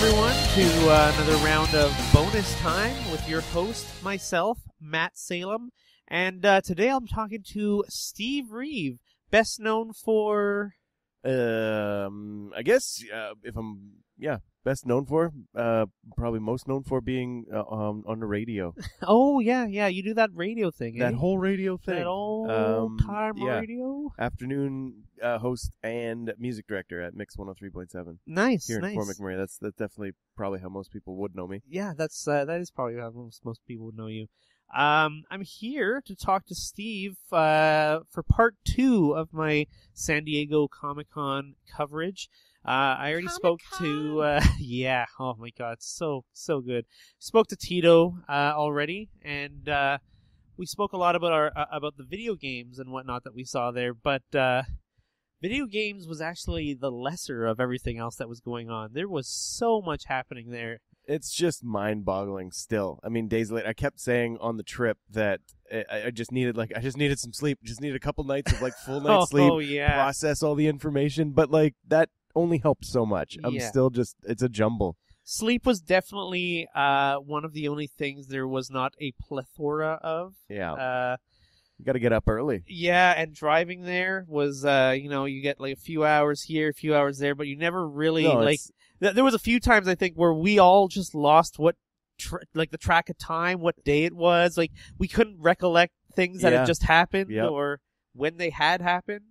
everyone, to another round of bonus time with your host, myself, Matt Salem. And today I'm talking to Steve Reeve, best known for... I guess best known for, probably most known for being on the radio. Oh, yeah, you do that radio thing, That whole radio thing. That old-time yeah. radio? Afternoon host and music director at Mix 103.7. Nice, Here nice. in Fort McMurray. That's definitely probably how most people would know me. Yeah, that is probably how most people would know you. I'm here to talk to Steve for part 2 of my San Diego Comic-Con coverage. I already spoke to, yeah, oh my god, so good. Spoke to Tito already, and we spoke a lot about about the video games and whatnot that we saw there, but video games was actually the lesser of everything else that was going on. There was so much happening there. It's just mind-boggling still. I mean, days later, I kept saying on the trip that I just needed some sleep. Just needed a couple nights of full night sleep. Oh, yeah. Process all the information, but that only helped so much. I'm still just, it's a jumble. Sleep was definitely one of the only things there was not a plethora of. Yeah. You got to get up early. Yeah, and driving there was, you get a few hours here, a few hours there, but you never really, there was a few times, I think, where we all just lost the track of time, what day it was. We couldn't recollect things that had just happened or when they had happened.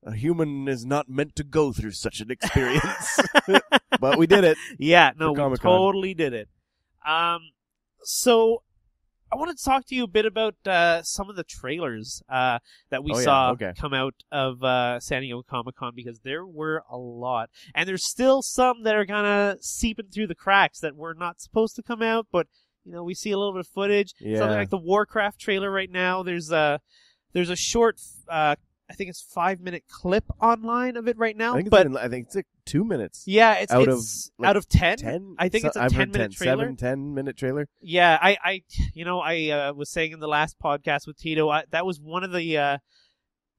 A human is not meant to go through such an experience. But we did it. Yeah, no, we Comic-Con. totally did it. So I wanted to talk to you a bit about some of the trailers that we saw come out of San Diego Comic-Con, because there were a lot. And there's still some that are kind of seeping through the cracks that were not supposed to come out, but we see a little bit of footage. Yeah. Something like the Warcraft trailer right now. There's a short I think it's 5-minute clip online of it right now. I think it's 2 minutes. Yeah, it's out of 10. 10? I think it's a 10-minute trailer. 10-minute trailer. Yeah, I was saying in the last podcast with Tito, that was one of the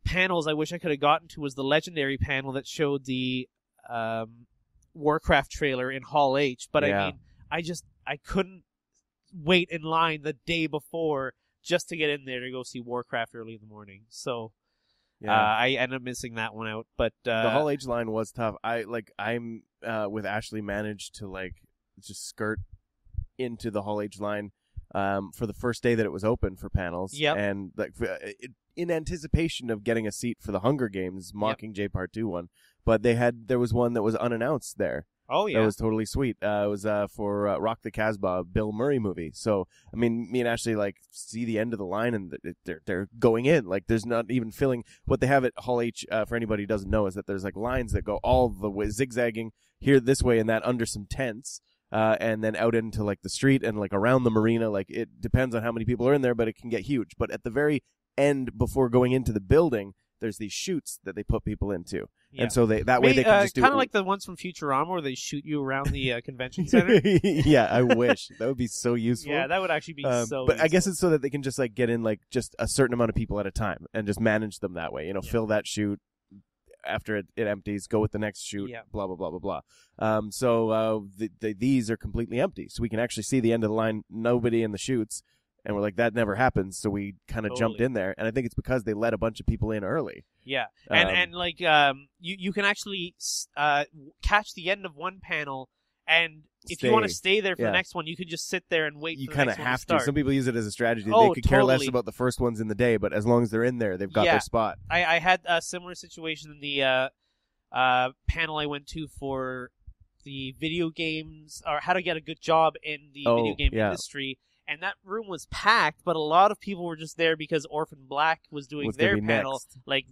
panels I wish I could have gotten to, was the legendary panel that showed the Warcraft trailer in Hall H. But I mean, I couldn't wait in line the day before just to get in there to go see Warcraft early in the morning. So. Yeah. I ended up missing that one out, but the Hall H line was tough. I'm with Ashley managed to just skirt into the Hall H line for the first day that it was open for panels. Yep. And in anticipation of getting a seat for the Hunger Games Mockingjay Part 2 one, but there was one that was unannounced there. Oh, yeah. That was totally sweet. It was for Rock the Casbah, Bill Murray movie. So, I mean, me and Ashley, see the end of the line, and they're going in. There's not even filling. What they have at Hall H, for anybody who doesn't know, is that there's, lines that go all the way, zigzagging here this way and that under some tents, and then out into, the street and, around the marina. It depends on how many people are in there, but it can get huge. But at the very end, before going into the building, there's these chutes that they put people into. Yeah. And so that way they can just do kind of like the ones from Futurama where they shoot you around the convention center. Yeah, I wish. That would be so useful. Yeah, that would actually be so But useful. I guess it's so that they can just get in just a certain amount of people at a time and just manage them that way. Fill that chute. After it empties, go with the next chute, blah, blah, blah, blah, blah. So these are completely empty. So we can actually see the end of the line, nobody in the chutes. And we're like, that never happens, so we kind of jumped in there. And I think it's because they let a bunch of people in early. Yeah, and you can actually catch the end of one panel, and if you want to stay there for the next one, you could just sit there and wait for the next one to start. You kind of have to. Some people use it as a strategy. They could care less about the first ones in the day, but as long as they're in there, they've got their spot. I had a similar situation in the panel I went to for the video games, or how to get a good job in the video game industry. And that room was packed, but a lot of people were just there because Orphan Black was doing their panel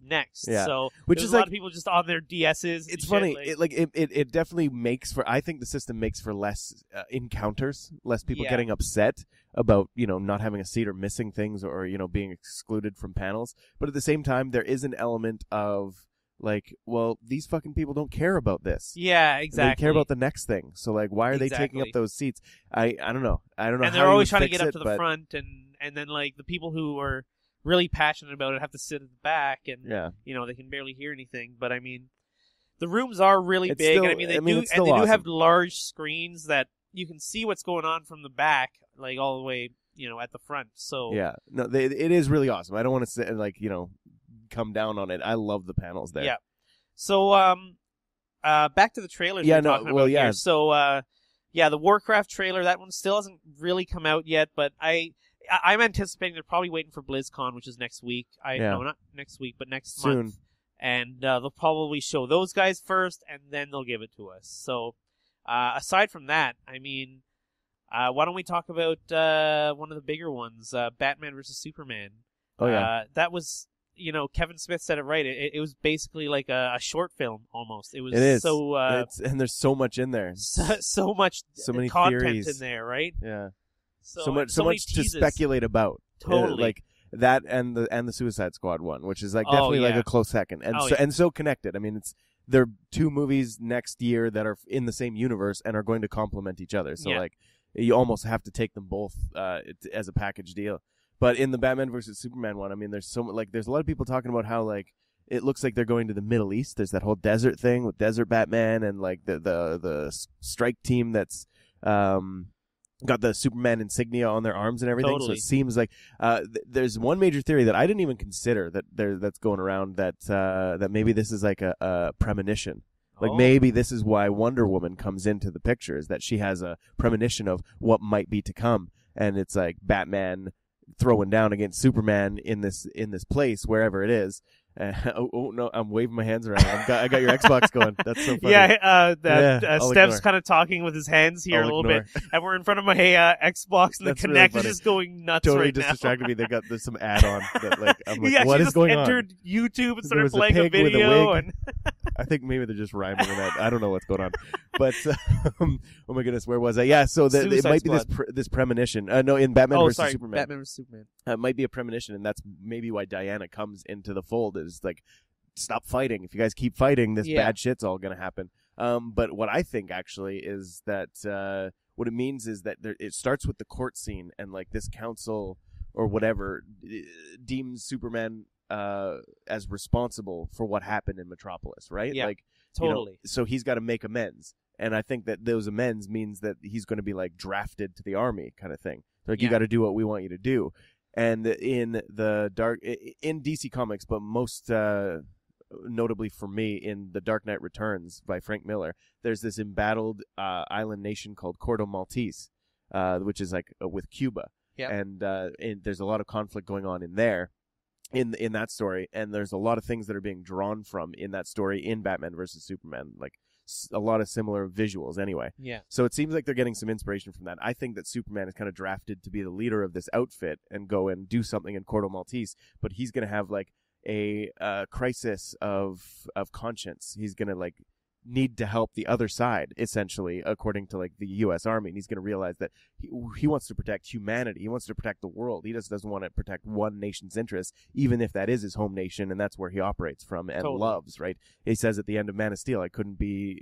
next. Yeah. So which there's is a lot of people just on their DSs. It's funny. It definitely makes for. I think the system makes for less encounters, less people getting upset about not having a seat or missing things or being excluded from panels. But at the same time, there is an element of well, these fucking people don't care about this. Yeah, exactly. They care about the next thing. So, why are they taking up those seats? I don't know. I don't know. And they're always trying to get up to the front, and then the people who are really passionate about it have to sit at the back, and they can barely hear anything. But I mean, the rooms are really It's big. still- and I mean, they I mean, do, it's and still they do have awesome. large screens that you can see what's going on from the back, like all the way, at the front. So Yeah, no, it is really awesome. I don't want to say like come down on it. I love the panels there. yeah. So back to the trailers. Yeah, we're no, talking well, about yeah. Here. So the Warcraft trailer, that one still hasn't really come out yet, but I'm anticipating they're probably waiting for BlizzCon, which is next week. No, not next week, but next Soon. month. And they'll probably show those guys first, and then they'll give it to us. So aside from that, I mean, why don't we talk about one of the bigger ones, Batman versus Superman? Oh yeah. That was, Kevin Smith said it right. It was basically like a short film almost. It was It is. so and there's so much in there. so much So many content theories in there, right? Yeah. So much many to teases. speculate about. Totally. Like that and the Suicide Squad one, which is like Oh, definitely like yeah. a close second, and Oh, so yeah. and so connected. I mean, they're two movies next year that are in the same universe and are going to complement each other. So Yeah. like you almost have to take them both as a package deal. But in the Batman versus Superman one, I mean, there's a lot of people talking about how like it looks like they're going to the Middle East. There's that whole desert thing with Desert Batman and like the strike team that's got the Superman insignia on their arms and everything. Totally. So it seems like there's one major theory that I didn't even consider that's going around that maybe this is like a premonition. Like Oh. maybe this is why Wonder Woman comes into the picture, is that she has a premonition of what might be to come, and it's like Batman throwing down against Superman in this place wherever it is. Oh no, I'm waving my hands around. I got your Xbox going. That's so funny. Yeah, I'll Steph's ignore. kind of talking with his hands here I'll a little ignore. bit, and we're in front of my Xbox, and the That's really Kinect is funny. just going nuts Totally right just now. distracted me. There's some add-on that like I'm like, He actually what is just going on? entered YouTube and There started was a playing a pig with a video, wig. and I think maybe they're just rhyming in that. I don't know what's going on. But oh my goodness, where was I? Yeah, so it Suicide might be Squad. this premonition. No, in Batman versus sorry, Superman. Batman vs Superman. It might be a premonition, and that's maybe why Diana comes into the fold. Is like, stop fighting. If you guys keep fighting, this Yeah. bad shit's all gonna happen. But what I think actually is that what it means is that it starts with the court scene, and like this council or whatever deems Superman as responsible for what happened in Metropolis, right? Yeah, like Totally. so he's got to make amends, and I think that those amends means that he's going to be like drafted to the army, kind of thing. Like you Yeah. got to do what we want you to do. And in DC Comics, but most notably for me in The Dark Knight Returns by Frank Miller, there's this embattled island nation called Corto Maltese, which is like with Cuba. Yep. And there's a lot of conflict going on in there. In that story, and there's a lot of things that are being drawn from in that story in Batman versus Superman, like a lot of similar visuals anyway. Yeah. So it seems like they're getting some inspiration from that. I think that Superman is kind of drafted to be the leader of this outfit and go and do something in Corto Maltese, but he's going to have like a crisis of conscience. He's going to like need to help the other side, essentially, according to like the U.S. Army, and he's going to realize that he wants to protect humanity. He wants to protect the world. He just doesn't want to protect one nation's interests, even if that is his home nation and that's where he operates from and Totally. loves. Right? He says at the end of Man of Steel, "I couldn't be,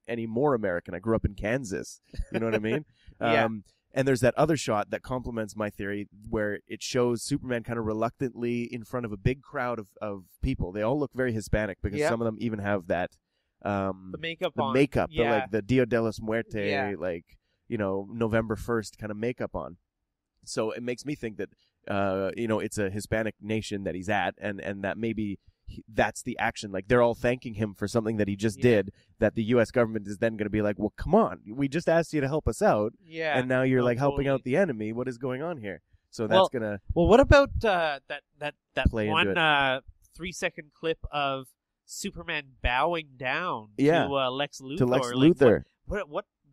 any more American. I grew up in Kansas." You know what I mean? Yeah. And there's that other shot that complements my theory where it shows Superman kind of reluctantly in front of a big crowd of people. They all look very Hispanic because Yeah. some of them even have that The makeup the on. makeup, Yeah. like the Dia de los Muertos, Yeah. like, November 1st kind of makeup on. So it makes me think that, it's a Hispanic nation that he's at, and that maybe that's the action. Like, they're all thanking him for something that he just Yeah. did, that the U.S. government is then going to be like, well, come on, we just asked you to help us out, Yeah. and now you're No, like helping totally. out the enemy. What is going on here? So Well, that's going to... Well, what about that Play into one it. 3-second clip of Superman bowing down Yeah. to Lex Luthor? To Lex Like, Luthor.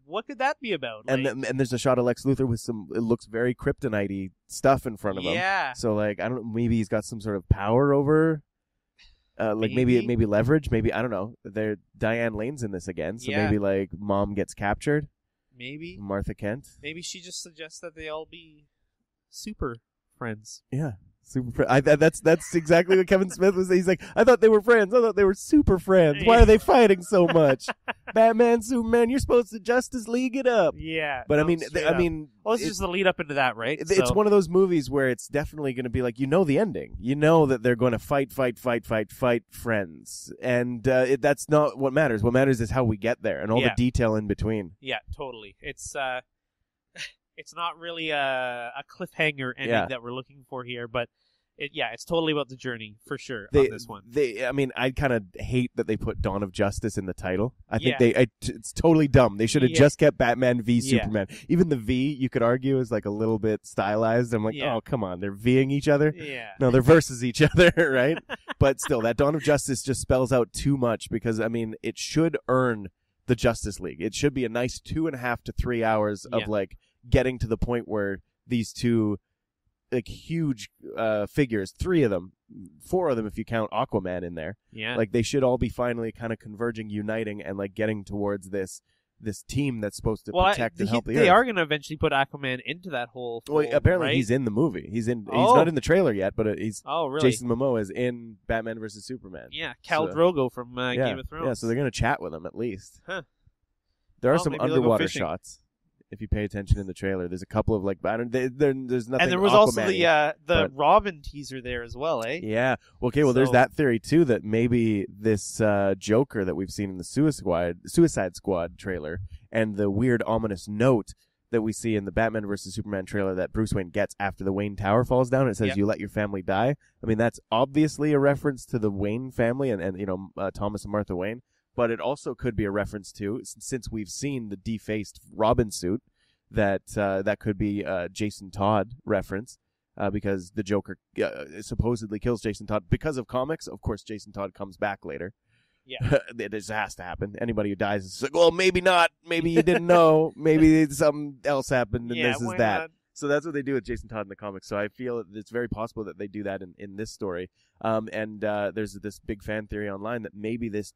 what could that be about? And Like, and there's a shot of Lex Luthor with it looks very kryptonite-y stuff in front of him. yeah. So like I don't know, maybe he's got some sort of power over, like Maybe. maybe leverage. Maybe I don't know. Diane Lane's in this again, so Yeah. maybe like Mom gets captured. Maybe Martha Kent. she just suggests that they all be super friends. Yeah, That's exactly what Kevin Smith was saying. He's like, I thought they were friends. I thought they were super friends. Why are they fighting so much? Batman, Superman, you're supposed to Justice League it up. Yeah. But no, I mean, well, it's just the lead up into that, right? It's one of those movies where it's definitely going to be like, you know the ending. You know that they're going to fight friends. And that's not what matters. What matters is how we get there and all the detail in between. Yeah, totally. It's not really a cliffhanger ending that we're looking for here, but it's totally about the journey for sure on this one. I kind of hate that they put Dawn of Justice in the title. I think it's totally dumb. They should have just kept Batman v Superman. Even the V, you could argue, is like a little bit stylized. I'm like, oh, come on. They're Ving each other? Yeah. No, they're versus each other, right? But still, that Dawn of Justice just spells out too much because, I mean, it should earn the Justice League. It should be a nice 2.5 to 3 hours of, like, getting to the point where these two like huge figures, 3 of them, 4 of them if you count Aquaman in there. Yeah. Like they should all be finally kind of converging, uniting, and like getting towards this team that's supposed to protect and help the Earth. They are going to eventually put Aquaman into that whole fold, apparently right? he's in the movie. He's not in the trailer yet, but he's really? Jason Momoa is in Batman vs Superman. Yeah, Khal Drogo from Game of Thrones. Yeah, so they're going to chat with him at least. Huh. There are some underwater shots. If you pay attention in the trailer, there's a couple of like, there's nothing. And there was also the Robin teaser there as well, eh? Yeah. Okay. Well, there's that theory too that maybe this Joker that we've seen in the Suicide Squad trailer and the weird ominous note that we see in the Batman vs Superman trailer that Bruce Wayne gets after the Wayne Tower falls down. It says, "You let your family die." I mean, that's obviously a reference to the Wayne family and Thomas and Martha Wayne. But it also could be a reference to, since we've seen the defaced Robin suit, that could be a Jason Todd reference, because the Joker supposedly kills Jason Todd. Because of comics, of course, Jason Todd comes back later. Yeah. It just has to happen. Anybody who dies is like, well, maybe not. Maybe you didn't know. Maybe something else happened, and this is that. Not? So that's what they do with Jason Todd in the comics. So I feel it's very possible that they do that in this story. And there's this big fan theory online that maybe this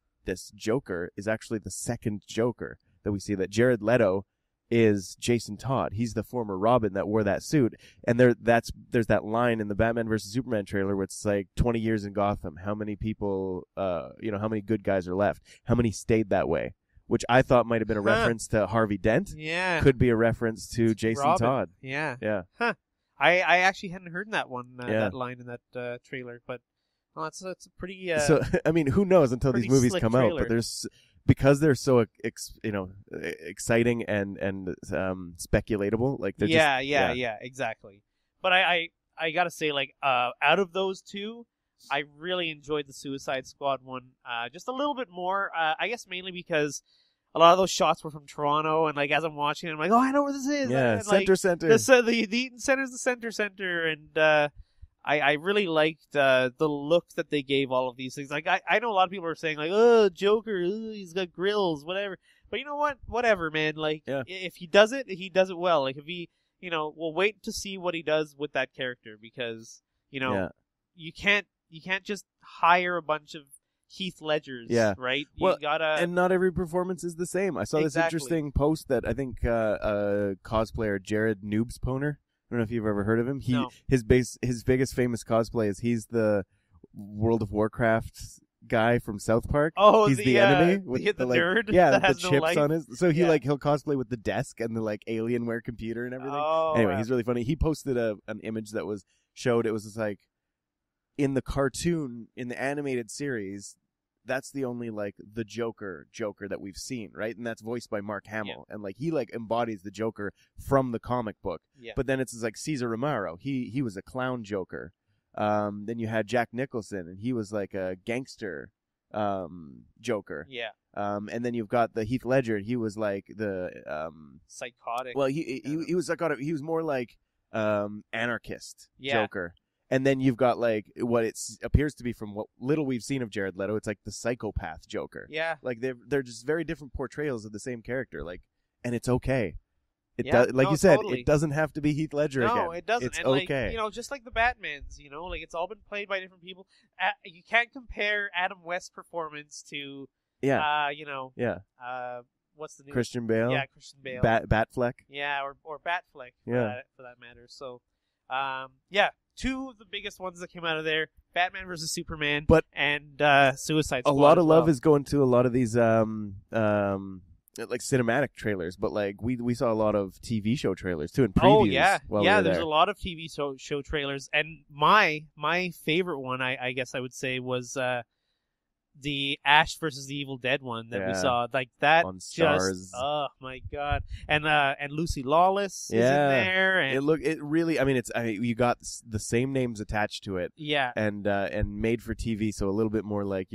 Joker is actually the second Joker that we see, that Jared Leto is Jason Todd. He's the former Robin that wore that suit. And there's that line in the Batman vs Superman trailer where it's like 20 years in Gotham. How many people, how many good guys are left? How many stayed that way? Which I thought might have been a reference to Harvey Dent. Yeah. Could be a reference to Jason Robin. Todd. Yeah. Yeah. Huh. I actually hadn't heard that one, that line in that trailer, but it's a pretty. So I mean, who knows until these movies come out? But because they're so exciting and speculatable. Like they're exactly. But I gotta say, like, out of those two, I really enjoyed the Suicide Squad one just a little bit more. I guess mainly because a lot of those shots were from Toronto, and like as I'm watching it, I'm like, oh, I know where this is. Yeah, and, center. The Eaton Center's the center, and I really liked the look that they gave all of these things. Like I know a lot of people are saying like, oh, Joker, he's got grills, whatever. But you know what? Whatever, man. Like if he does it well. Like if he, we'll wait to see what he does with that character, because you can't just hire a bunch of Heath Ledgers, right? You gotta... And not every performance is the same. I saw this interesting post that I think cosplayer Jared Noobsponer, I don't know if you've ever heard of him. His biggest famous cosplay is he's the World of Warcraft guy from South Park. Oh, he's the enemy with the nerd. Yeah, that the has chips no life. on his. So he'll cosplay with the desk and the like Alienware computer and everything. Oh, anyway, he's really funny. He posted an image that showed it was just like, in the cartoon, in the animated series, that's the only like the Joker that we've seen, right? And that's voiced by Mark Hamill, and like he like embodies the Joker from the comic book. Yeah. But then it's like Cesar Romero. He was a clown Joker. Then you had Jack Nicholson, and he was like a gangster Joker. Yeah. And then you've got the Heath Ledger. He was like the psychotic. Well, he was psychotic. He was more like anarchist Joker. And then you've got like what it appears to be, from what little we've seen of Jared Leto, it's like the psychopath Joker. Yeah. Like they're just very different portrayals of the same character. Like, and it's okay. You said, totally. It doesn't have to be Heath Ledger again. No, it doesn't. It's and okay. Like, just like the Batmans, like it's all been played by different people. You can't compare Adam West's performance to, what's the new Christian Bale. Yeah, Christian Bale. Batfleck. Yeah, or Batfleck for that matter. So, Yeah, two of the biggest ones that came out of there: Batman versus Superman, But and Suicide Squad. A lot of as love well. is going to a lot of these like cinematic trailers, but like we saw a lot of TV show trailers too and previews. Oh yeah, while yeah. we were There's there. a lot of TV show trailers, and my favorite one, I guess I would say, was the Ash versus the Evil Dead one that we Yeah. saw. Like that, On just Stars. oh my god, and Lucy Lawless is in Yeah. there, and It really. I mean, you got the same names attached to it, yeah, and made for TV, so a little bit more like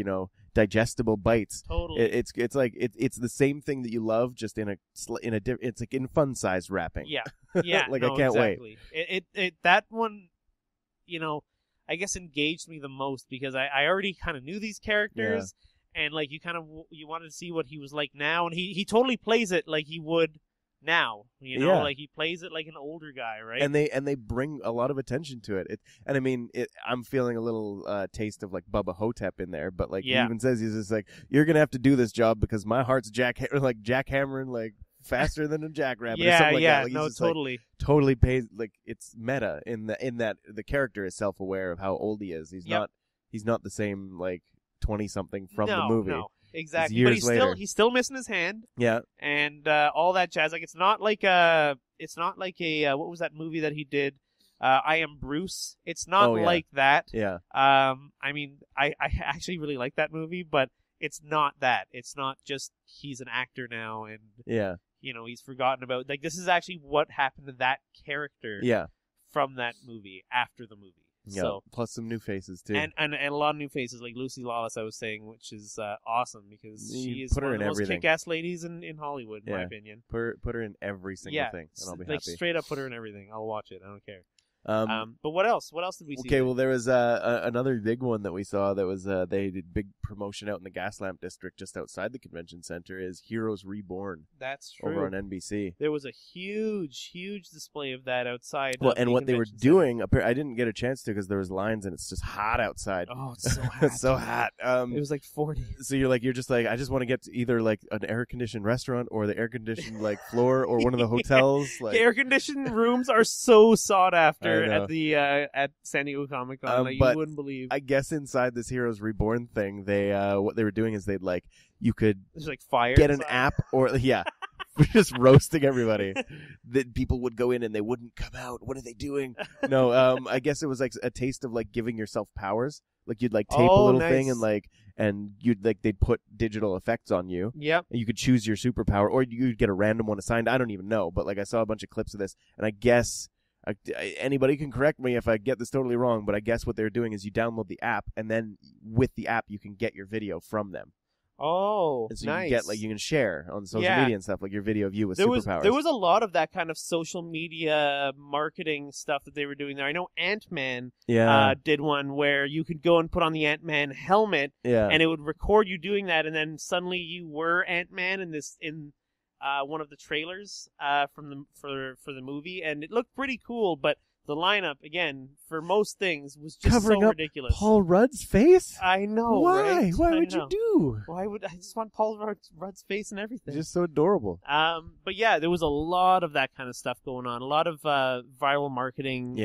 digestible bites. totally. It's like it's the same thing that you love, just in a it's like in fun size wrapping. Yeah, yeah. Like, no, I can't wait. exactly. It that one, I guess engaged me the most because I already kind of knew these characters, and like you wanted to see what he was like now, and he totally plays it like he would now. Yeah. Like he plays it like an older guy, right? And they bring a lot of attention to it. And I mean, I'm feeling a little taste of like Bubba Hotep in there, but like he even says, he's just like, you're gonna have to do this job because my heart's jackhammering like faster than a jackrabbit. Or something like that. Like, no, he's just, totally. like, totally pays, like it's meta in that the character is self aware of how old he is. He's not the same like 20-something from the movie. No, exactly. Years But he's later. he's still missing his hand. Yeah. And all that jazz. Like it's not like a what was that movie that he did? I Am Bruce. It's not like that. Yeah. I mean, I actually really like that movie, but it's not that. It's not just he's an actor now and Yeah. he's forgotten about. Like this is actually what happened to that character. Yeah. From that movie after the movie. Yeah. So plus some new faces too. and a lot of new faces like Lucy Lawless, I was saying, which is awesome because You she is put her one of in the most everything. kick-ass ladies in Hollywood, in my opinion. Put her in every single thing, and I'll be like happy. straight up put her in everything. I'll watch it. I don't care. Um, But what else? What else did we see? Okay, well, there was another big one that we saw that was they did big promotion out in the Gaslamp district just outside the convention center is Heroes Reborn That's true. over on NBC. There was a huge display of that outside. Well, of and the what they were convention center. doing, I didn't get a chance to because there was lines and it's just hot outside. Oh, it's so hot. It's so hot. It was like 40. So you're just like, I just want to get to either like an air conditioned restaurant or the air conditioned like floor or one of the hotels. Like Air conditioned rooms are so sought after I know. at the at San Diego Comic Con that you but wouldn't believe. I guess inside this Heroes Reborn thing, they what they were doing is you could There's like fire. get an inside. app or we're just roasting everybody. That people would go in and they wouldn't come out. What are they doing? No, I guess it was like a taste of like giving yourself powers. Like you'd like tape a little thing and you'd like they'd put digital effects on you. Yep. And you could choose your superpower or you'd get a random one assigned. I don't even know, but like I saw a bunch of clips of this and I guess anybody can correct me if I get this totally wrong, but I guess what they're doing is you download the app and then with the app you can get your video from them. Oh, And so nice. you can share on social media and stuff, like your video of you with superpowers. There was a lot of that kind of social media marketing stuff that they were doing there. I know Ant-Man did one where you could go and put on the Ant-Man helmet and it would record you doing that, and then suddenly you were Ant-Man in one of the trailers for the movie, and it looked pretty cool, but the lineup, again, for most things, was just covering so up ridiculous. Paul Rudd's face? I know, Why? right? Why I would know. you do? Why would I just want Paul Rudd's face and everything? Just so adorable. But yeah, there was a lot of that kind of stuff going on. A lot of viral marketing,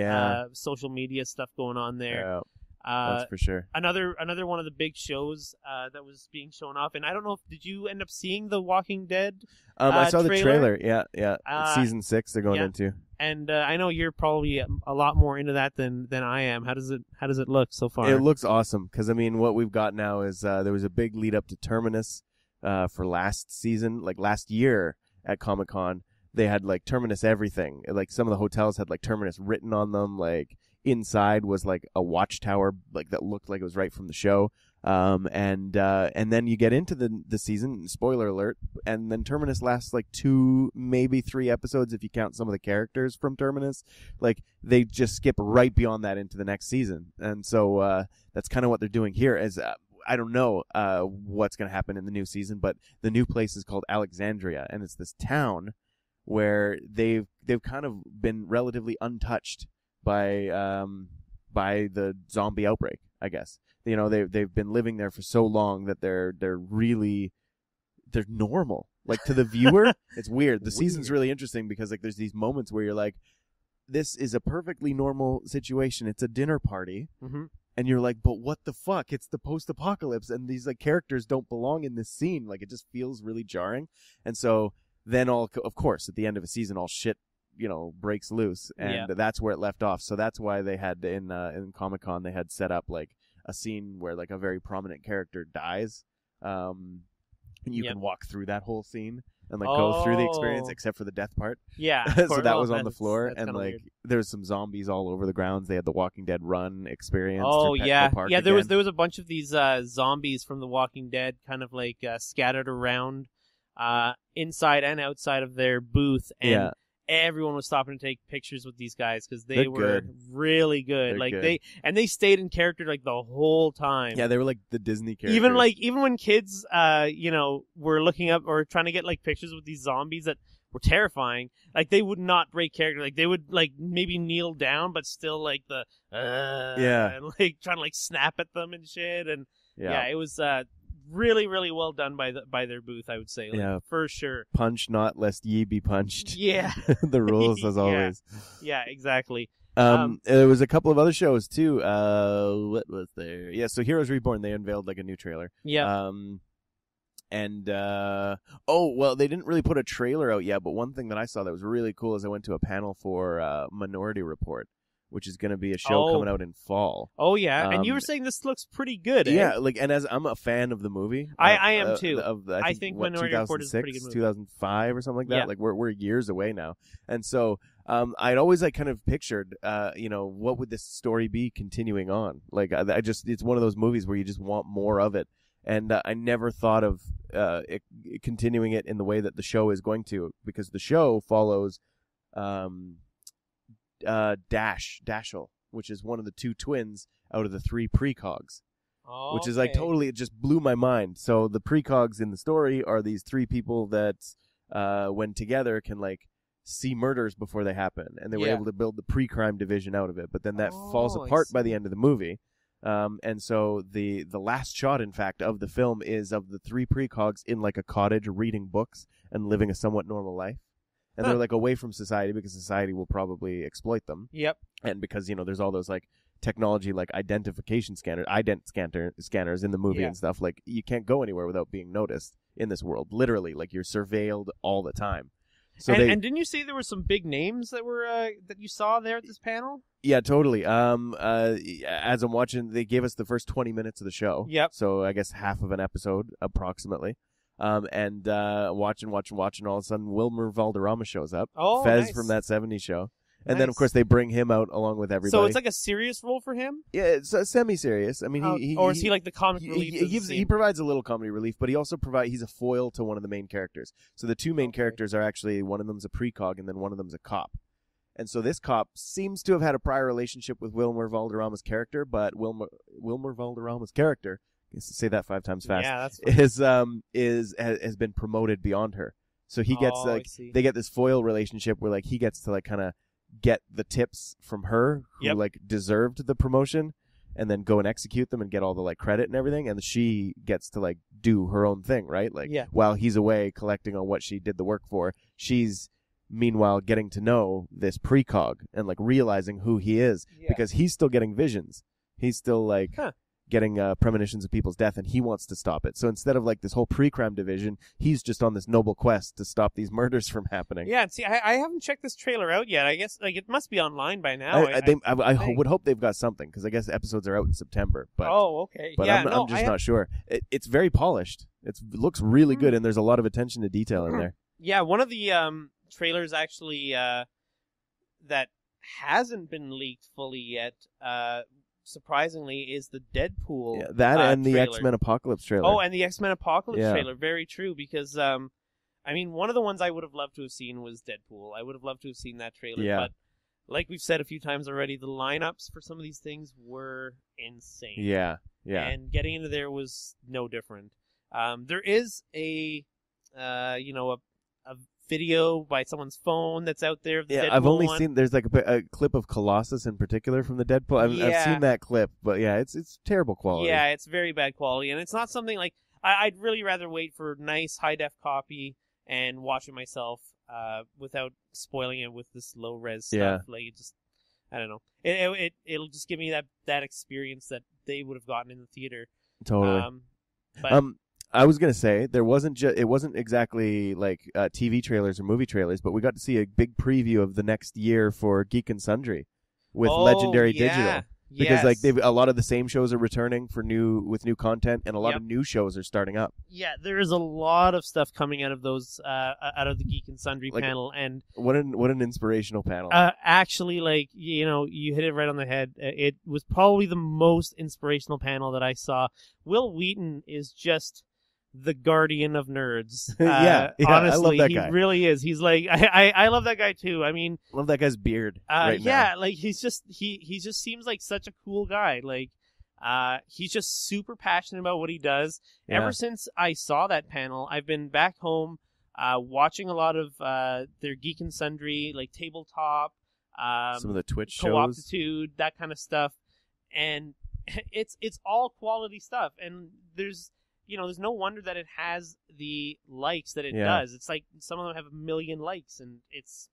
social media stuff going on there. Yeah, that's for sure. Another one of the big shows that was being shown off, and I don't know did you end up seeing The Walking Dead? I saw trailer? the trailer. Yeah. Season 6 they're going into. And I know you're probably a lot more into that than I am. How does it look so far? It looks awesome because I mean, what we've got now is there was a big lead up to Terminus for last season, like last year at Comic-Con. They had like Terminus everything. Like some of the hotels had like Terminus written on them. Like inside was like a watchtower, like that looked like it was right from the show. And then you get into the season, spoiler alert, and then Terminus lasts like 2, maybe 3 episodes if you count some of the characters from Terminus. Like they just skip right beyond that into the next season, and so that's kind of what they're doing here. As I don't know what's going to happen in the new season, but the new place is called Alexandria, and it's this town where they've kind of been relatively untouched by the zombie outbreak, I guess. You know, they've been living there for so long that they're normal. Like to the viewer, it's weird. The season's really interesting because like there's these moments where you're like, this is a perfectly normal situation. It's a dinner party. Mm-hmm. And you're like, but what the fuck? It's the post-apocalypse, and these like characters don't belong in this scene. Like, it just feels really jarring. And so then of course, at the end of a season, all shit, breaks loose, and that's where it left off. So that's why they had in Comic-Con they had set up like a scene where like a very prominent character dies, and you can walk through that whole scene and like go through the experience except for the death part. Yeah. So that was on the floor, and like weird. there was some zombies all over the grounds. They had the Walking Dead run experience. Oh through Petco yeah, Park yeah. There again. was a bunch of these zombies from The Walking Dead, kind of like scattered around inside and outside of their booth, and everyone was stopping to take pictures with these guys because they were really good. They're like good. they stayed in character like the whole time. Yeah, they were like the Disney characters. Even when kids, were looking up or trying to get like pictures with these zombies that were terrifying, like they would not break character. Like they would like maybe kneel down, but still like and like trying to like snap at them and shit. And it was really, really well done by their booth, I would say. For sure. Punch not lest ye be punched. Yeah. The rules as always. Yeah, exactly. There was a couple of other shows too. What was there? Yeah, so Heroes Reborn, they unveiled like a new trailer. Yeah. They didn't really put a trailer out yet, but one thing that I saw that was really cool is I went to a panel for Minority Report, which is going to be a show coming out in fall. Oh yeah, and you were saying this looks pretty good. Yeah, and as I'm a fan of the movie, I am too. I think Minority Report is a pretty good movie. 2005 or something like that. Yeah. Like we're years away now, and so I'd always like kind of pictured, what would this story be continuing on? Like it's one of those movies where you just want more of it, and I never thought of continuing it in the way that the show is going to, because the show follows. Dashel, which is one of the two twins out of the three precogs, which is like totally, it just blew my mind. So the precogs in the story are these three people that, when together, can like see murders before they happen, and they were able to build the pre-crime division out of it. But then that falls apart by the end of the movie. And so the last shot, in fact, of the film is of the three precogs in like a cottage reading books and living a somewhat normal life. And they're like away from society because society will probably exploit them. Yep. And because, there's all those like technology like identification scanners in the movie and stuff. Like you can't go anywhere without being noticed in this world. Literally, like you're surveilled all the time. So and didn't you say there were some big names that were that you saw there at this panel? Yeah, totally. As I'm watching, they gave us the first 20 minutes of the show. Yep. So I guess half of an episode approximately. Watching, all of a sudden Wilmer Valderrama shows up. Oh, Fez nice. from that 70s show. And then, of course, they bring him out along with everybody. So it's like a serious role for him? Yeah, it's semi-serious. I mean, or is he like the comic relief? He provides a little comedy relief, but he also he's a foil to one of the main characters. So the two main characters are actually, one of them's a precog and then one of them's a cop. And so this cop seems to have had a prior relationship with Wilmer Valderrama's character, but Wilmer Valderrama's character, I guess to say that 5 times fast, has been promoted beyond her. So he gets they get this foil relationship where like he gets to like kind of get the tips from her who like deserved the promotion, and then go and execute them and get all the like credit and everything, and she gets to like do her own thing, right? Like while he's away collecting on what she did the work for, she's meanwhile getting to know this precog and like realizing who he is, because he's still getting visions. He's still like getting premonitions of people's death, and he wants to stop it. So instead of like this whole pre-crime division, he's just on this noble quest to stop these murders from happening. Yeah, see, I haven't checked this trailer out yet. I guess like it must be online by now. I would hope they've got something, because I guess episodes are out in September. But, okay. But I'm just not sure. It's very polished. It looks really good, and there's a lot of attention to detail in there. Yeah, one of the trailers actually that hasn't been leaked fully yet, surprisingly, is the Deadpool. Yeah, that and the trailer. X-Men Apocalypse trailer. Oh, and the X-Men Apocalypse trailer. Very true, because I mean, one of the ones I would have loved to have seen was Deadpool. I would have loved to have seen that trailer. Yeah. But like we've said a few times already, the lineups for some of these things were insane. Yeah. And getting into there was no different. There is a video by someone's phone that's out there of the Deadpool I've only one. seen, there's like a clip of Colossus in particular from the Deadpool. I've seen that clip, but it's terrible quality. Yeah, it's very bad quality, and it's not something like I'd really rather wait for nice high def copy and watch it myself. without spoiling it with this low res Yeah. stuff. Like it just, I don't know. It'll just give me that experience that they would have gotten in the theater. Totally. But I was gonna say it wasn't exactly like TV trailers or movie trailers, but we got to see a big preview of the next year for Geek and Sundry with Legendary Digital. Because like a lot of the same shows are returning with new content, and a lot of new shows are starting up. Yeah, there is a lot of stuff coming out of those out of the Geek and Sundry panel, and what an inspirational panel. Actually, like you hit it right on the head. It was probably the most inspirational panel that I saw. Will Wheaton is just the guardian of nerds. Yeah, honestly, I love that guy. He really is. He's like I love that guy too. I mean, love that guy's beard. Like he just seems like such a cool guy. Like he's just super passionate about what he does. Yeah. Ever since I saw that panel, I've been back home watching a lot of their Geek and Sundry, like tabletop, some of the Twitch shows, Co-optitude, that kind of stuff, and it's all quality stuff. And there's no wonder that it has the likes that it does. It's like some of them have 1 million likes, and it's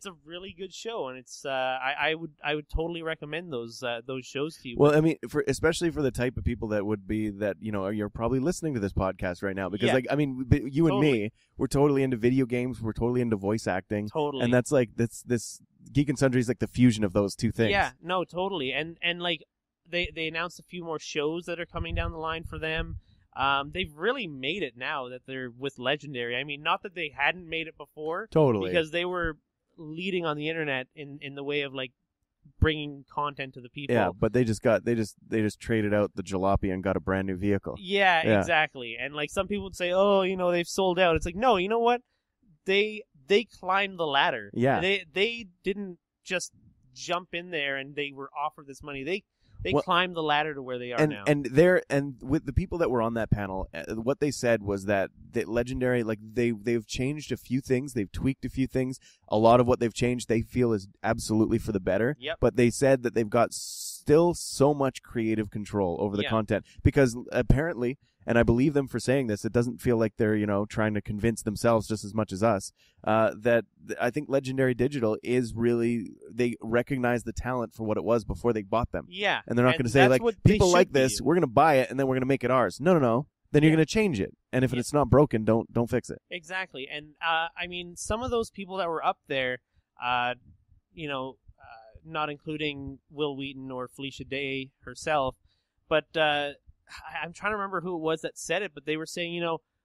a really good show, and it's I would totally recommend those shows to you. Well, I mean, especially for the type of people that would be that you're probably listening to this podcast right now, because like I mean, you and me, we're totally into video games, we're totally into voice acting, and that's like this Geek and Sundry is like the fusion of those two things. Yeah, no, totally, and like they announced a few more shows that are coming down the line for them. They've really made it now that they're with Legendary. I mean, not that they hadn't made it before, totally, because they were leading on the internet in the way of like bringing content to the people. Yeah, but they just traded out the jalopy and got a brand new vehicle. Yeah, exactly. And like some people would say, oh, they've sold out. It's like, no, you know what? They climbed the ladder. Yeah, they didn't just jump in there and they were offered this money. They climbed the ladder to where they are now. And with the people that were on that panel, what they said was that Legendary, like they've changed a few things, they've tweaked a few things. A lot of what they've changed, they feel is absolutely for the better. Yep. But they said that they've got still so much creative control over the content, because apparently, and I believe them for saying this, it doesn't feel like they're trying to convince themselves just as much as us. That I think Legendary Digital is really, they recognize the talent for what it was before they bought them. Yeah, and they're not going to say like, people like this, we're going to buy it and then we're going to make it ours. No. Then you're going to change it, and if it's not broken, don't fix it. Exactly, and I mean, some of those people that were up there, not including Will Wheaton or Felicia Day herself, but I'm trying to remember who it was that said it, but they were saying,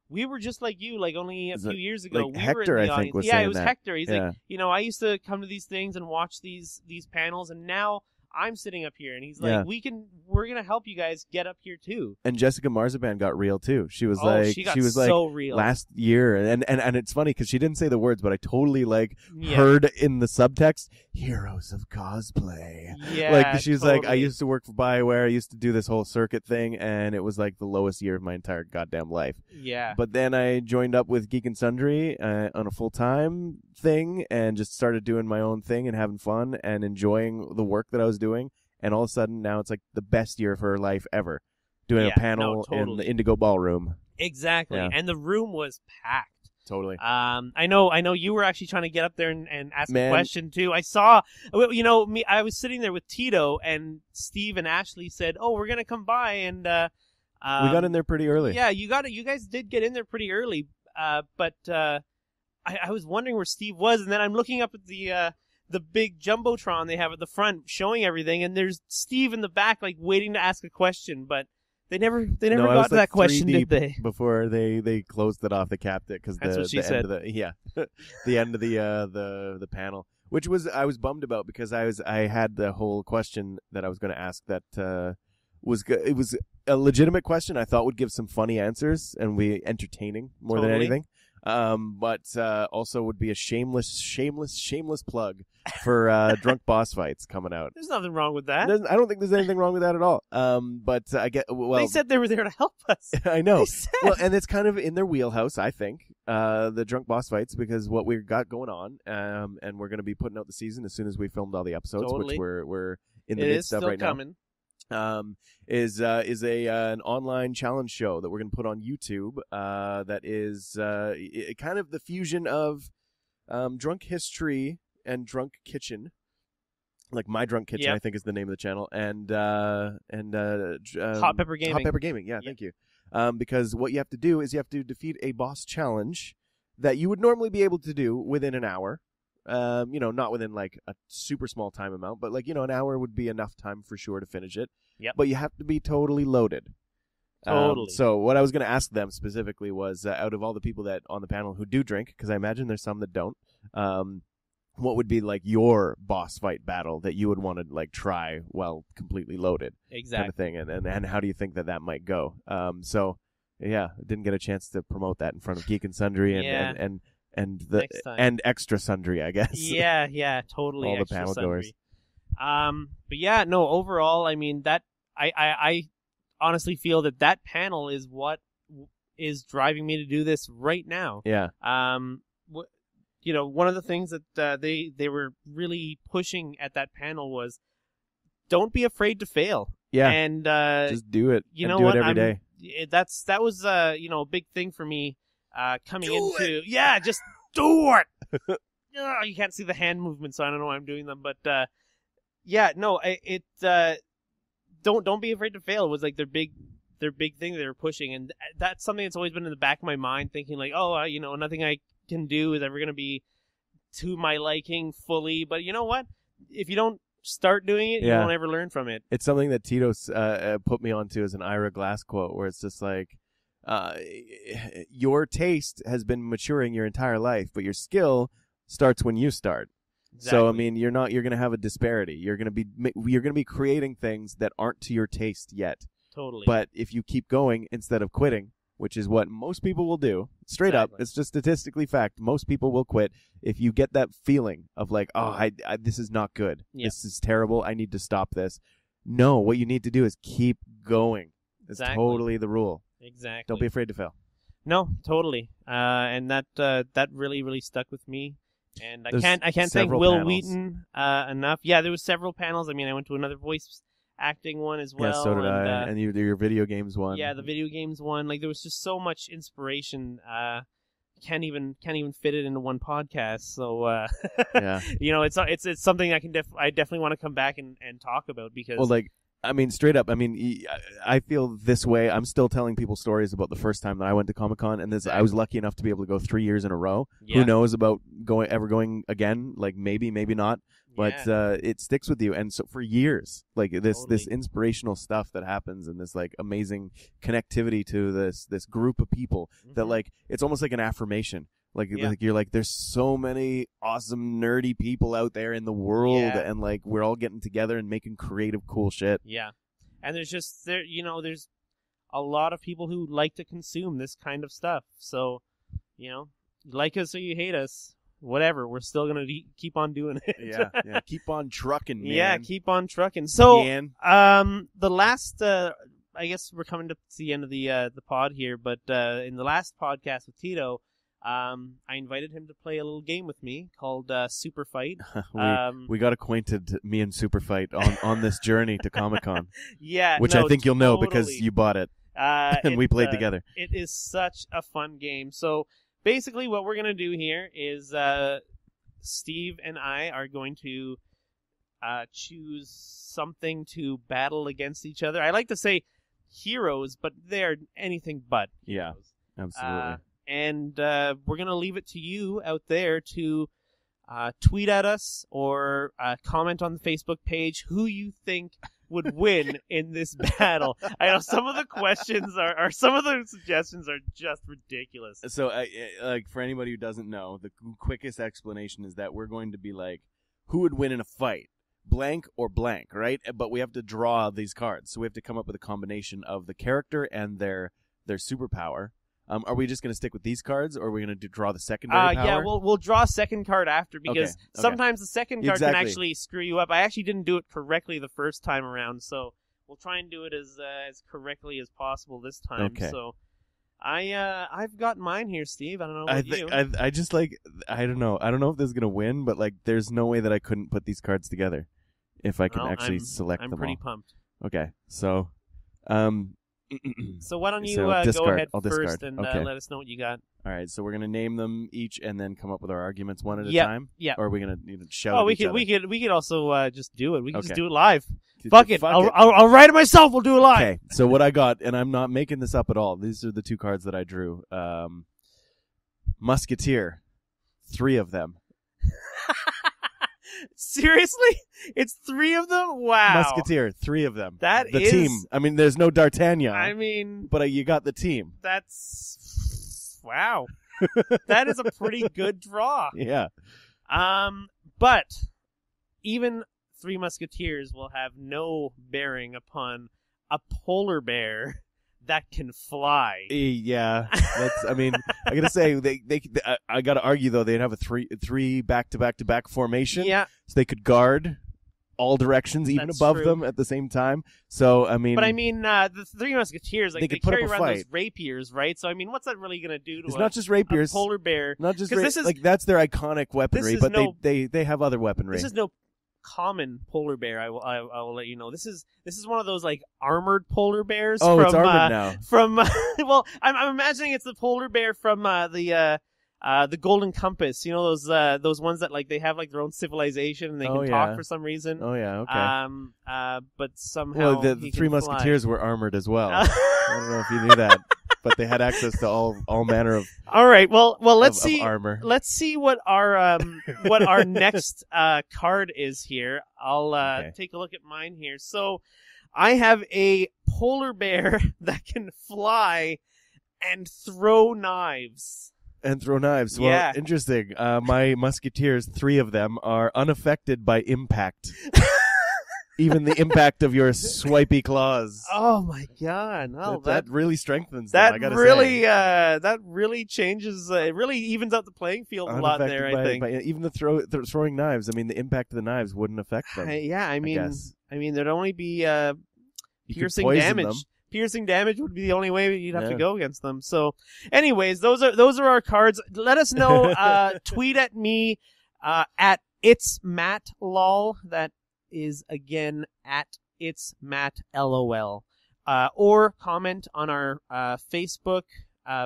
we were just like you, like only a few years ago. Like we Hector, were in the I think, audience. was yeah, saying it was that. Hector. He's like, I used to come to these things and watch these panels, and now I'm sitting up here, and he's like, we're gonna help you guys get up here too. And Jessica Marzipan got real too. She was she was so real last year, and it's funny because she didn't say the words, but I totally heard in the subtext, "Heroes of cosplay." Yeah, like she's totally. like, I used to work for BioWare. I used to do this whole circuit thing, and it was like the lowest year of my entire goddamn life. Yeah. But then I joined up with Geek and Sundry on a full-time thing, and just started doing my own thing and having fun and enjoying the work that I was doing. And all of a sudden, now it's like the best year of her life ever, doing a panel in the Indigo Ballroom. Exactly, and the room was packed. Totally. I know you were actually trying to get up there and ask a question too. I saw, me. I was sitting there with Tito, and Steve and Ashley said, "Oh, we're gonna come by," and we got in there pretty early. Yeah, you guys did get in there pretty early, but I was wondering where Steve was, and then I'm looking up at the big jumbotron they have at the front showing everything, and there's Steve in the back like waiting to ask a question, but they never got to that question, did they? Before they closed it off, they capped it because that's what she said. End of the end of the panel, which I was bummed about, because I had the whole question that I was going to ask that it was a legitimate question I thought would give some funny answers and be entertaining more than anything. But also would be a shameless plug for Drunk Boss Fights coming out. There's nothing wrong with that. I don't think there's anything wrong with that at all. But they said they were there to help us. I know. Well, and it's kind of in their wheelhouse, I think. The Drunk Boss Fights, because what we've got going on, and we're going to be putting out the season as soon as we filmed all the episodes, which we're in the midst of right coming. now. Is an online challenge show that we're going to put on YouTube. That is kind of the fusion of Drunk History and Drunk Kitchen. Like My Drunk Kitchen, I think is the name of the channel, and Hot Pepper Gaming. Hot Pepper Gaming, yeah, thank you. Because what you have to do is you have to defeat a boss challenge that you would normally be able to do within an hour. Not within like a super small time amount, but like an hour would be enough time for sure to finish it. Yep. But you have to be totally loaded. Totally. So what I was going to ask them specifically was, out of all the people that on the panel who do drink, because I imagine there's some that don't. What would be like your boss fight battle that you would want to like try while completely loaded, exactly, kind of thing, and how do you think that might go? So yeah, didn't get a chance to promote that in front of Geek and Sundry and Extra Sundry, I guess. Yeah, totally. All the Extra panel Sundry. goers. But yeah, no. Overall, I mean that I honestly feel that panel is what is driving me to do this right now. Yeah. One of the things that they were really pushing at that panel was don't be afraid to fail. Yeah. And just do it. You know do what? it every day. That was a big thing for me coming into. Yeah, just do it. You can't see the hand movements, so I don't know why I'm doing them, but don't be afraid to fail was like their big thing they were pushing, and that's something that's always been in the back of my mind, thinking like, nothing I can do is ever going to be to my liking fully. But you know what? If you don't start doing it, you won't ever learn from it. It's something that Tito's put me onto as an Ira Glass quote, where it's just like, your taste has been maturing your entire life, but your skill starts when you start. Exactly. So I mean, you're going to have a disparity. You're going to be creating things that aren't to your taste yet. Totally. But if you keep going instead of quitting, which is what most people will do, straight up, it's just statistically fact, most people will quit if you get that feeling of like, this is not good. Yep. This is terrible. I need to stop this. No, what you need to do is keep going. That's totally the rule. Exactly. Don't be afraid to fail. No, totally. And that really, really stuck with me. And I can't thank Will panels. Wheaton enough. Yeah, there was several panels. I mean, I went to another voice acting one as well. Yeah, so did I. And your video games one. Yeah, the video games one. Like there was just so much inspiration. Can't even fit it into one podcast. So yeah, it's something I definitely want to come back and talk about because. Well, like. I mean, straight up, I mean, I feel this way. I'm still telling people stories about the first time that I went to Comic-Con, and I was lucky enough to be able to go 3 years in a row. Yeah. Who knows about going again? Like, maybe not. But it sticks with you. And so for years, like, this inspirational stuff that happens and this, like, amazing connectivity to this group of people that, like, it's almost like an affirmation. Like you're like, there's so many awesome nerdy people out there in the world, and like we're all getting together and making creative, cool shit. Yeah, and there's there's a lot of people who like to consume this kind of stuff. So, you like us or you hate us, whatever, we're still gonna keep on doing it. yeah, keep on trucking, man. Yeah, keep on trucking. So, the last, I guess we're coming to the end of the pod here, but in the last podcast with Tito. I invited him to play a little game with me called Super Fight. We got acquainted, me and Super Fight, on this journey to Comic-Con. Yeah, which I think you'll know because you bought it, and we played together. It is such a fun game. So basically, what we're gonna do here is Steve and I are going to choose something to battle against each other. I like to say heroes, but they're anything but heroes. Yeah, absolutely. And we're going to leave it to you out there to tweet at us or comment on the Facebook page who you think would win in this battle. I know some of the questions are some of the suggestions are just ridiculous. So, like, for anybody who doesn't know, the quickest explanation is that we're going to be like, who would win in a fight? Blank or blank, right? But we have to draw these cards. So we have to come up with a combination of the character and their superpower. Are we just going to stick with these cards, or are we going to draw the secondary power? Yeah, we'll draw a second card after, because sometimes the second card can actually screw you up. I actually didn't do it correctly the first time around, so we'll try and do it as correctly as possible this time. Okay. So I've got mine here, Steve. I don't know about you. I just like, I don't know. I don't know if this is going to win, but like, there's no way that I couldn't put these cards together if I can actually select them all. I'm pretty pumped. Okay, so So why don't you So go discard. ahead I'll first discard. and Okay. let us know what you got. All right, so we're gonna name them each and then come up with our arguments one at a Yep, time. yep. Or are we gonna shout? Oh, at we each could other? we could also just do it. We can just Okay. do it live. Fuck it. I'll write it myself. We'll do it live. Okay, so what I got, and I'm not making this up at all. These are the two cards that I drew. Musketeer, 3 of them. Seriously? It's 3 of them? Wow. Musketeer, 3 of them. That the is- team. I mean, there's no D'Artagnan. I mean, but you got the team. that's wow. That is a pretty good draw. Yeah. But even 3 Musketeers will have no bearing upon a polar bear that can fly. Yeah. That's. I mean, I gotta say I gotta argue though they'd have a three back to back formation. Yeah. So they could guard all directions, even That's above true. them at the same time. So I mean, But I mean, the 3 Musketeers, like They they could put carry up a around those fight. rapiers, right? So I mean, what's that really going to do to it's a, not just a rapiers. polar bear? Not just 'Cause this is- like that's their iconic weaponry, is but no- they have other weaponry. This is no common polar bear. I will let you know. This is one of those like armored polar bears. Oh, from, it's armored now. From well, I'm imagining it's the polar bear from the Golden Compass. You know those ones that like they have like their own civilization and they Oh, can yeah. talk for some reason. Oh yeah, okay. But somehow Well, the he 3 can fly. Musketeers were armored as well. I don't know if you knew that, but they had access to all manner of All right. Well, let's of see. armor. Let's see what our what our next card is here. I'll Okay. take a look at mine here. So, I have a polar bear that can fly and throw knives. And throw knives. Well, Yeah. interesting. My Musketeers, 3 of them, are unaffected by impact. Even the impact of your swipey claws. Oh my god! Oh, that really strengthens them, I that gotta really say. that really changes. It really evens out the playing field a lot there. I think. By even the throwing knives. I mean, the impact of the knives wouldn't affect them. Yeah, I mean, guess. there'd only be You could piercing poison damage. them. Piercing damage would be the only way you'd have to Yeah. go against them. So, anyways, those are our cards. Let us know. Tweet at me at it's Matt lol. That is again at it's Matt lol. Or comment on our Facebook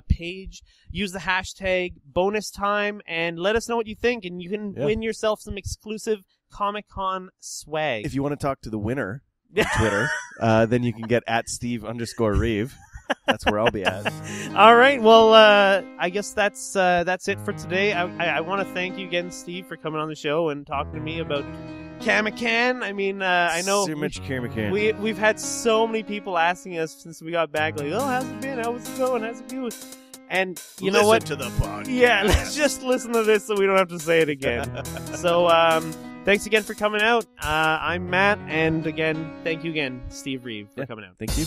page. Use the hashtag bonus time and let us know what you think. And you can win yourself some exclusive Comic-Con swag. If you want to talk to the winner on Twitter, then you can get at Steve_Reeve. That's where I'll be at. All right. Well, I guess that's it for today. I want to thank you again, Steve, for coming on the show and talking to me about Comic-Con. I mean, I know So much Comic-Con. we've had so many people asking us since we got back, like, oh, how's it been? How's it going? How's it going? And you know what? to the podcast. Yeah, let's just listen to this so we don't have to say it again. So, thanks again for coming out. I'm Matt, and again, thank you again, Steve Reeve, for coming out. Thank you.